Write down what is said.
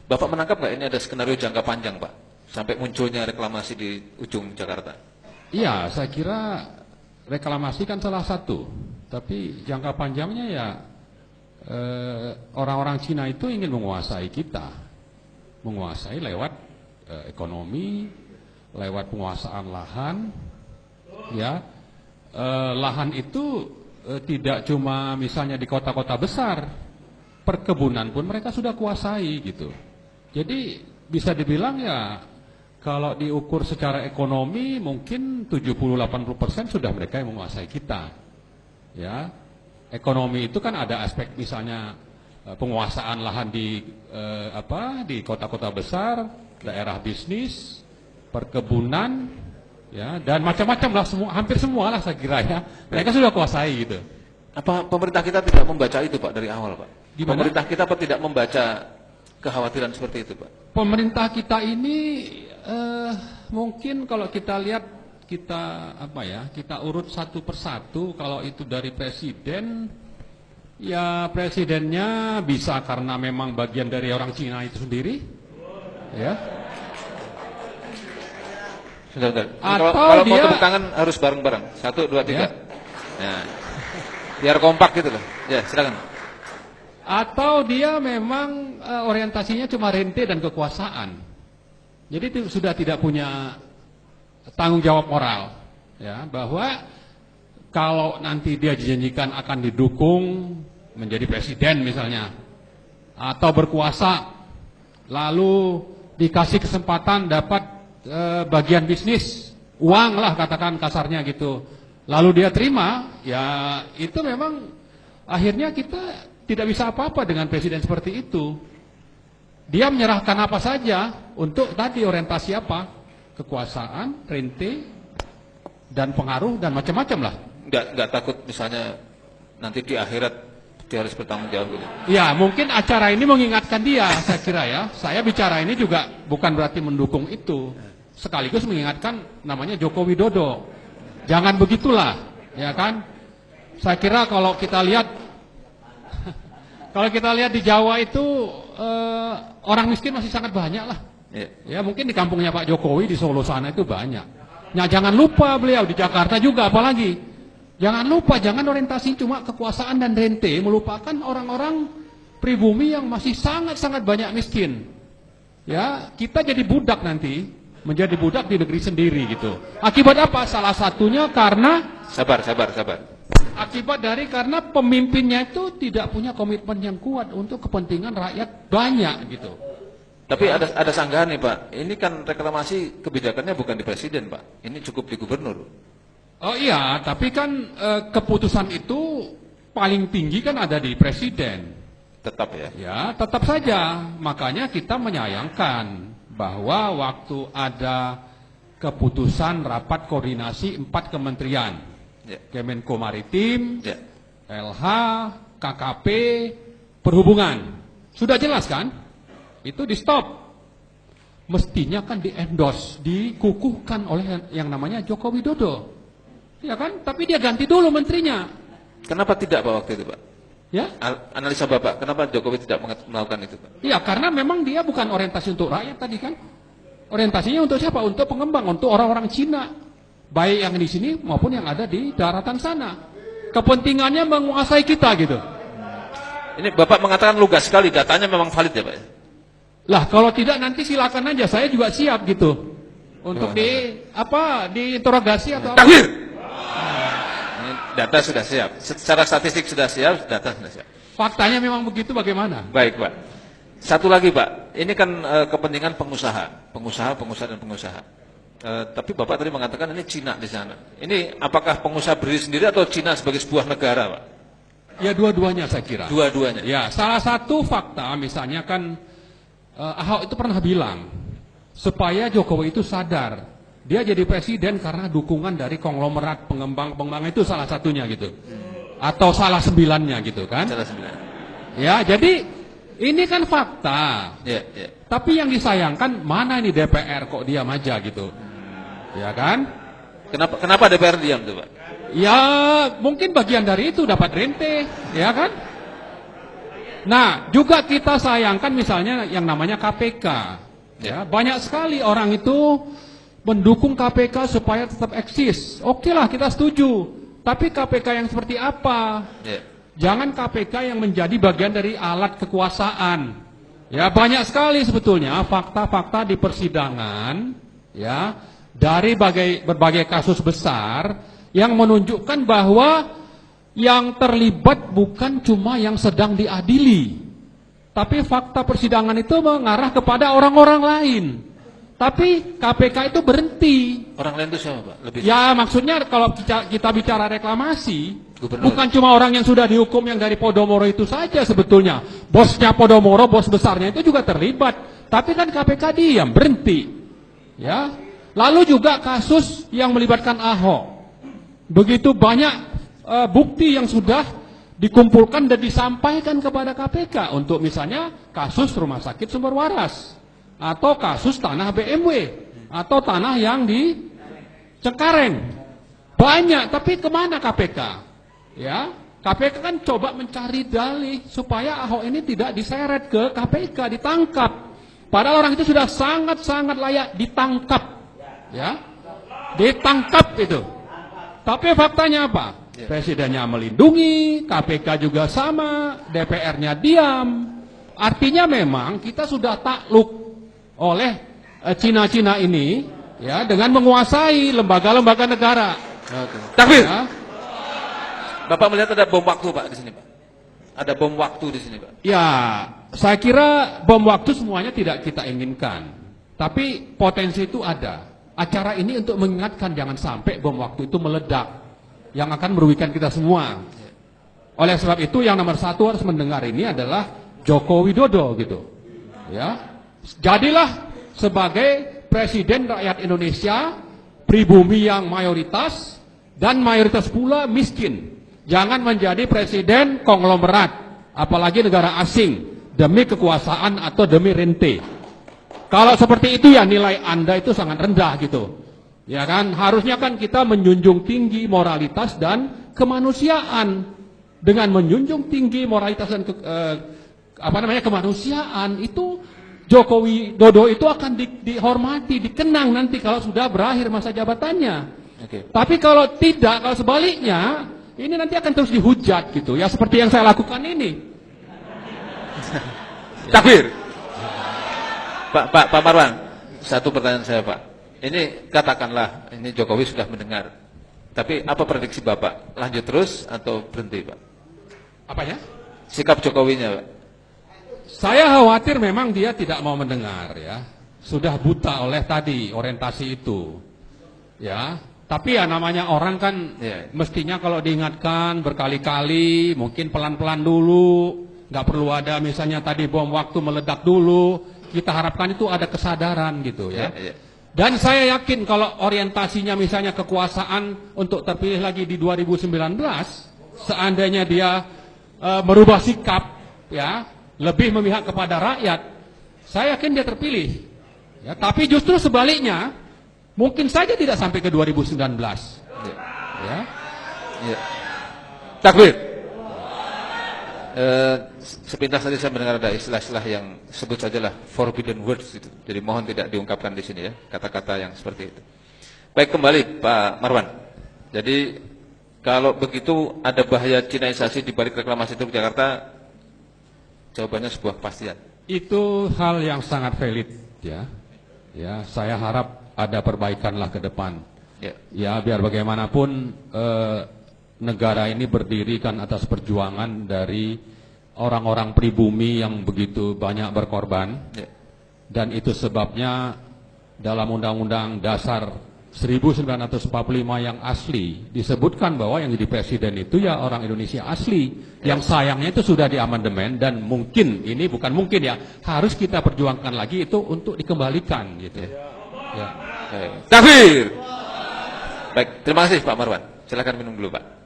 Bapak menangkap nggak ini ada skenario jangka panjang, Pak, sampai munculnya reklamasi di ujung Jakarta? Iya, saya kira reklamasi kan salah satu, tapi jangka panjangnya ya orang-orang Cina itu ingin menguasai kita, menguasai lewat ekonomi, lewat penguasaan lahan, ya. Lahan itu tidak cuma misalnya di kota-kota besar, perkebunan pun mereka sudah kuasai gitu. Jadi bisa dibilang ya kalau diukur secara ekonomi mungkin 70-80% sudah mereka yang menguasai kita. Ya, ekonomi itu kan ada aspek misalnya penguasaan lahan di kota-kota besar, daerah bisnis, perkebunan, ya, dan macam-macam lah, hampir semua lah saya kira ya. Mereka sudah kuasai gitu. Apa pemerintah kita tidak membaca itu, Pak, dari awal, Pak? Gimana? Pemerintah kita apa tidak membaca kekhawatiran seperti itu, Pak? Pemerintah kita ini mungkin kalau kita lihat kita urut satu persatu. Kalau itu dari presiden, ya presidennya bisa karena memang bagian dari orang Cina itu sendiri, ya. Sudah. Atau Kalau mau dia- tepuk tangan harus bareng-bareng. 1, 2, 3. Ya. Nah, biar kompak gitu loh. Ya, silakan. Atau dia memang orientasinya cuma rente dan kekuasaan. Jadi itu sudah tidak punya tanggung jawab moral, ya, bahwa kalau nanti dia dijanjikan akan didukung menjadi presiden misalnya, atau berkuasa, lalu dikasih kesempatan dapat bagian bisnis, uang lah katakan kasarnya gitu, lalu dia terima, ya itu memang akhirnya kita tidak bisa apa-apa dengan presiden seperti itu. Dia menyerahkan apa saja untuk tadi orientasi apa, kekuasaan, rente, dan pengaruh dan macam-macam lah. Nggak takut misalnya nanti di akhirat dia harus bertanggung jawab gitu. Ya mungkin acara ini mengingatkan dia, saya kira ya. Saya bicara ini juga bukan berarti mendukung itu, sekaligus mengingatkan namanya Joko Widodo. Jangan begitulah, ya kan? Saya kira kalau kita lihat di Jawa itu orang miskin masih sangat banyak lah. Ya mungkin di kampungnya Pak Jokowi di Solo sana itu banyak. Nah jangan lupa beliau di Jakarta juga apalagi. Jangan lupa, jangan orientasi cuma kekuasaan dan rente, melupakan orang-orang pribumi yang masih sangat-sangat banyak miskin. Ya, kita jadi budak nanti, menjadi budak di negeri sendiri gitu. Akibat apa? Salah satunya karena Sabar. akibat dari karena pemimpinnya itu tidak punya komitmen yang kuat untuk kepentingan rakyat banyak gitu. Tapi ada sanggahan nih, Pak. Ini kan reklamasi kebijakannya bukan di presiden, Pak. Ini cukup di gubernur. Oh iya, tapi kan keputusan itu paling tinggi kan ada di presiden. Tetap ya. Ya, tetap saja. Makanya kita menyayangkan bahwa waktu ada keputusan rapat koordinasi 4 kementerian, Ya. Kemenko Maritim, Ya. LH, KKP, Perhubungan, sudah jelas kan? Itu di stop. Mestinya kan di endorse, dikukuhkan oleh yang namanya Joko Widodo. Ya kan? Tapi dia ganti dulu menterinya. Kenapa tidak, Pak, waktu itu, Pak? Ya? Analisa Bapak, kenapa Jokowi tidak melakukan itu, Pak? Ya karena memang dia bukan orientasi untuk rakyat tadi kan. Orientasinya untuk siapa? Untuk pengembang, untuk orang-orang Cina. Baik yang di sini maupun yang ada di daratan sana. Kepentingannya menguasai kita gitu. Ini Bapak mengatakan lugas sekali, datanya memang valid ya, Pak? Lah kalau tidak nanti silakan aja, saya juga siap gitu. Untuk diinterogasi atau apa. Takbir! Ini data sudah siap. Secara statistik sudah siap, data sudah siap. Faktanya memang begitu, bagaimana? Baik, Pak. Satu lagi, Pak. Ini kan kepentingan pengusaha, dan pengusaha. Tapi Bapak tadi mengatakan ini Cina di sana. Ini apakah pengusaha berdiri sendiri atau Cina sebagai sebuah negara, Pak? Ya dua-duanya saya kira. Dua-duanya. Ya, salah satu fakta misalnya kan Ahok itu pernah bilang supaya Jokowi itu sadar dia jadi presiden karena dukungan dari konglomerat pengembang itu salah satunya gitu. Atau salah 9-nya gitu kan. Salah 9. Ya, jadi ini kan fakta. Ya. Tapi yang disayangkan mana ini DPR kok diam aja gitu. Ya kan? Kenapa DPR diam tuh, Pak? Ya, mungkin bagian dari itu dapat rente, ya kan? Nah, juga kita sayangkan misalnya yang namanya KPK. Ya, banyak sekali orang itu mendukung KPK supaya tetap eksis. Oke lah, kita setuju. Tapi KPK yang seperti apa? Jangan KPK yang menjadi bagian dari alat kekuasaan. Ya, banyak sekali sebetulnya fakta-fakta di persidangan, ya, dari berbagai kasus besar yang menunjukkan bahwa yang terlibat bukan cuma yang sedang diadili, tapi fakta persidangan itu mengarah kepada orang-orang lain. Tapi KPK itu berhenti. Orang lain itu siapa, Pak? Ya, maksudnya kalau kita bicara reklamasi, Gubernur. bukan cuma orang yang sudah dihukum yang dari Podomoro itu saja sebetulnya. Bosnya Podomoro, bos besarnya itu juga terlibat. Tapi kan KPK diam, berhenti. Ya. Lalu juga kasus yang melibatkan Ahok. Begitu banyak bukti yang sudah dikumpulkan dan disampaikan kepada KPK untuk misalnya kasus Rumah Sakit Sumber Waras, atau kasus tanah BMW, atau tanah yang di Cengkareng. Banyak, tapi kemana KPK? Ya, KPK kan coba mencari dalih supaya Ahok ini tidak diseret ke KPK, ditangkap. Padahal orang itu sudah sangat-sangat layak ditangkap. Ya, ditangkap itu. Tapi faktanya apa? Presidennya melindungi, KPK juga sama, DPR-nya diam. Artinya memang kita sudah takluk oleh Cina-Cina ini, ya, dengan menguasai lembaga-lembaga negara. Takbir. Ya. Bapak melihat ada bom waktu, Pak, di sini, Pak. Ada bom waktu di sini, Pak. Ya, saya kira bom waktu semuanya tidak kita inginkan. Tapi potensi itu ada. Acara ini untuk mengingatkan jangan sampai bom waktu itu meledak, yang akan merugikan kita semua. Oleh sebab itu yang nomor satu harus mendengar ini adalah Joko Widodo gitu. Ya. Jadilah sebagai presiden rakyat Indonesia, pribumi yang mayoritas dan mayoritas pula miskin. Jangan menjadi presiden konglomerat, apalagi negara asing, demi kekuasaan atau demi rente. Kalau seperti itu ya nilai Anda itu sangat rendah gitu. Ya kan, harusnya kan kita menjunjung tinggi moralitas dan kemanusiaan. Dengan menjunjung tinggi moralitas dan kemanusiaan itu Joko Widodo itu akan dihormati, dikenang nanti kalau sudah berakhir masa jabatannya. Tapi kalau tidak, kalau sebaliknya, ini nanti akan terus dihujat gitu. Ya seperti yang saya lakukan ini. Takbir. Pak Marwan, satu pertanyaan saya, Pak. Ini katakanlah ini Jokowi sudah mendengar. Tapi apa prediksi Bapak? Lanjut terus atau berhenti, Pak? Apanya? Sikap Jokowinya, Pak. Saya khawatir memang dia tidak mau mendengar ya. Sudah buta oleh tadi orientasi itu. Ya, tapi ya namanya orang kan mestinya kalau diingatkan berkali-kali, mungkin pelan-pelan dulu, nggak perlu ada misalnya tadi bom waktu meledak dulu. Kita harapkan itu ada kesadaran gitu ya. Dan saya yakin kalau orientasinya misalnya kekuasaan untuk terpilih lagi di 2019, seandainya dia merubah sikap ya, lebih memihak kepada rakyat, saya yakin dia terpilih. Ya, tapi justru sebaliknya, mungkin saja tidak sampai ke 2019. Ya. Takbir. Sepintas tadi saya mendengar ada istilah-istilah yang sebut sajalah forbidden words itu. Jadi mohon tidak diungkapkan di sini ya, kata-kata yang seperti itu. Baik, kembali Pak Marwan. Jadi kalau begitu ada bahaya Cinaisasi di balik reklamasi Teluk Jakarta, jawabannya sebuah kepastian. Itu hal yang sangat valid ya. Ya, saya harap ada perbaikanlah ke depan. Ya, biar bagaimanapun negara ini berdiri kan atas perjuangan dari orang-orang pribumi yang begitu banyak berkorban. Dan itu sebabnya dalam Undang-Undang Dasar 1945 yang asli disebutkan bahwa yang jadi presiden itu ya orang Indonesia asli. Yang sayangnya itu sudah diamandemen dan mungkin ini bukan mungkin ya, harus kita perjuangkan lagi itu untuk dikembalikan gitu. Ya. Takbir. Baik, terima kasih Pak Marwan. Silakan minum dulu, Pak.